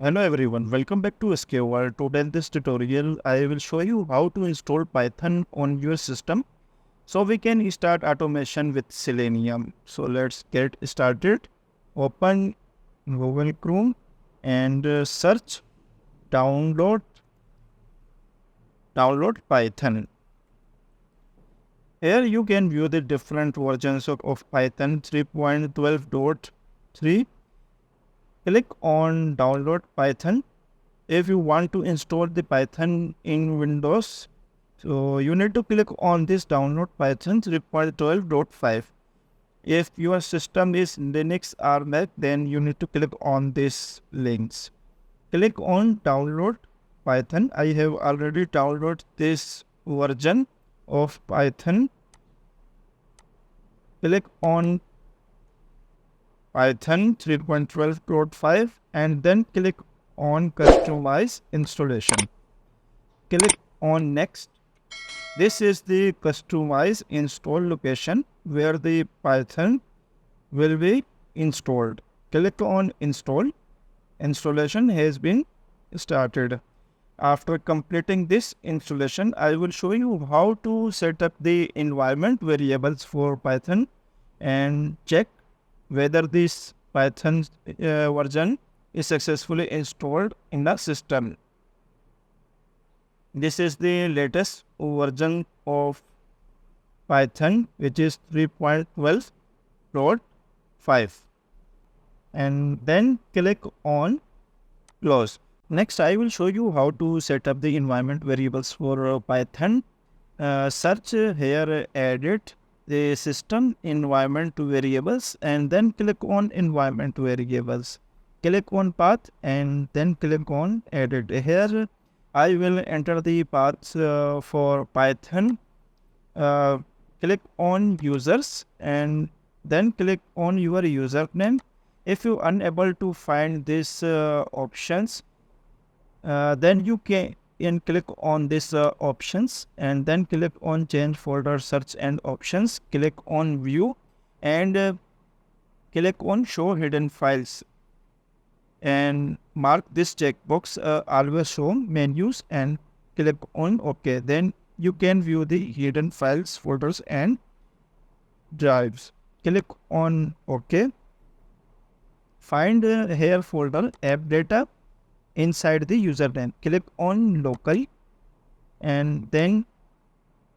Hello everyone, welcome back to SKWorld. Today in this tutorial, I will show you how to install Python on your system so we can start automation with Selenium. So let's get started. Open Google Chrome and search download Python. Here you can view the different versions of Python 3.12.3. Click on download Python. If you want to install the Python in Windows, so you need to click on this download Python 3.12.5. If your system is Linux or Mac, then you need to click on these links. Click on download Python. I have already downloaded this version of Python. Click on Python 3.12.5 and then click on customize installation. Click on next. This is the customize install location where the Python will be installed. Click on install. Installation has been started. After completing this installation, I will show you how to set up the environment variables for Python and check whether this Python version is successfully installed in the system. This is the latest version of Python, which is 3.12.5. And then click on close. Next, I will show you how to set up the environment variables for Python. Search here, edit the system environment variables and then click on environment variables. Click on path and then click on edit. Here I will enter the paths for Python. Click on users and then click on your username. If you are unable to find these options, then you can click on this options and then click on change folder search and options. Click on view and click on show hidden files and mark this checkbox always show menus and click on OK. Then you can view the hidden files, folders and drives. Click on OK. Find here folder app data inside the username. Click on local and then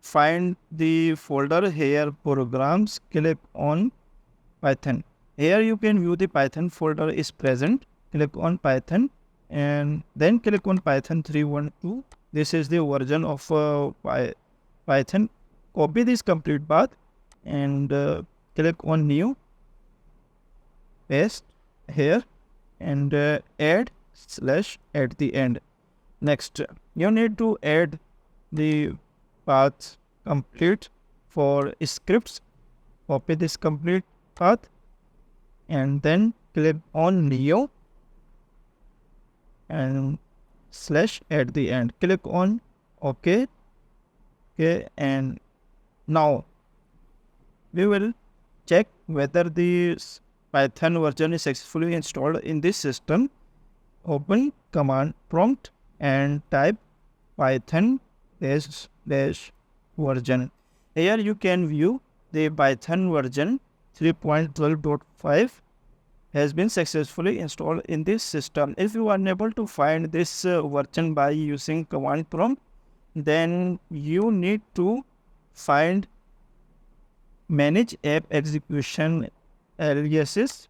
find the folder here programs. Click on Python. Here you can view the Python folder is present. Click on Python and then click on Python 3.12. This is the version of Python. Copy this complete path and click on new, paste here and add / at the end. Next, you need to add the path complete for scripts. Copy this complete path and then click on new and / at the end. Click on OK. Okay, and now we will check whether the Python version is successfully installed in this system. Open command prompt and type Python --version. Here you can view the Python version 3.12.5 has been successfully installed in this system. If you are unable to find this version by using command prompt, then you need to find manage app execution aliases.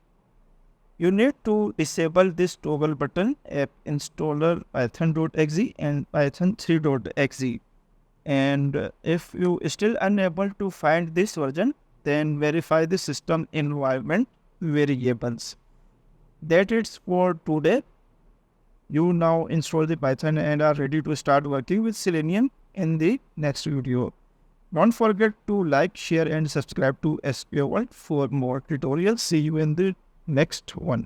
You need to disable this toggle button app installer python.exe and python3.exe. And if you still unable to find this version, then verify the system environment variables. That is for today. You now install the Python and are ready to start working with Selenium in the next video. Don't forget to like, share and subscribe to SKWorld for more tutorials. See you in the next one.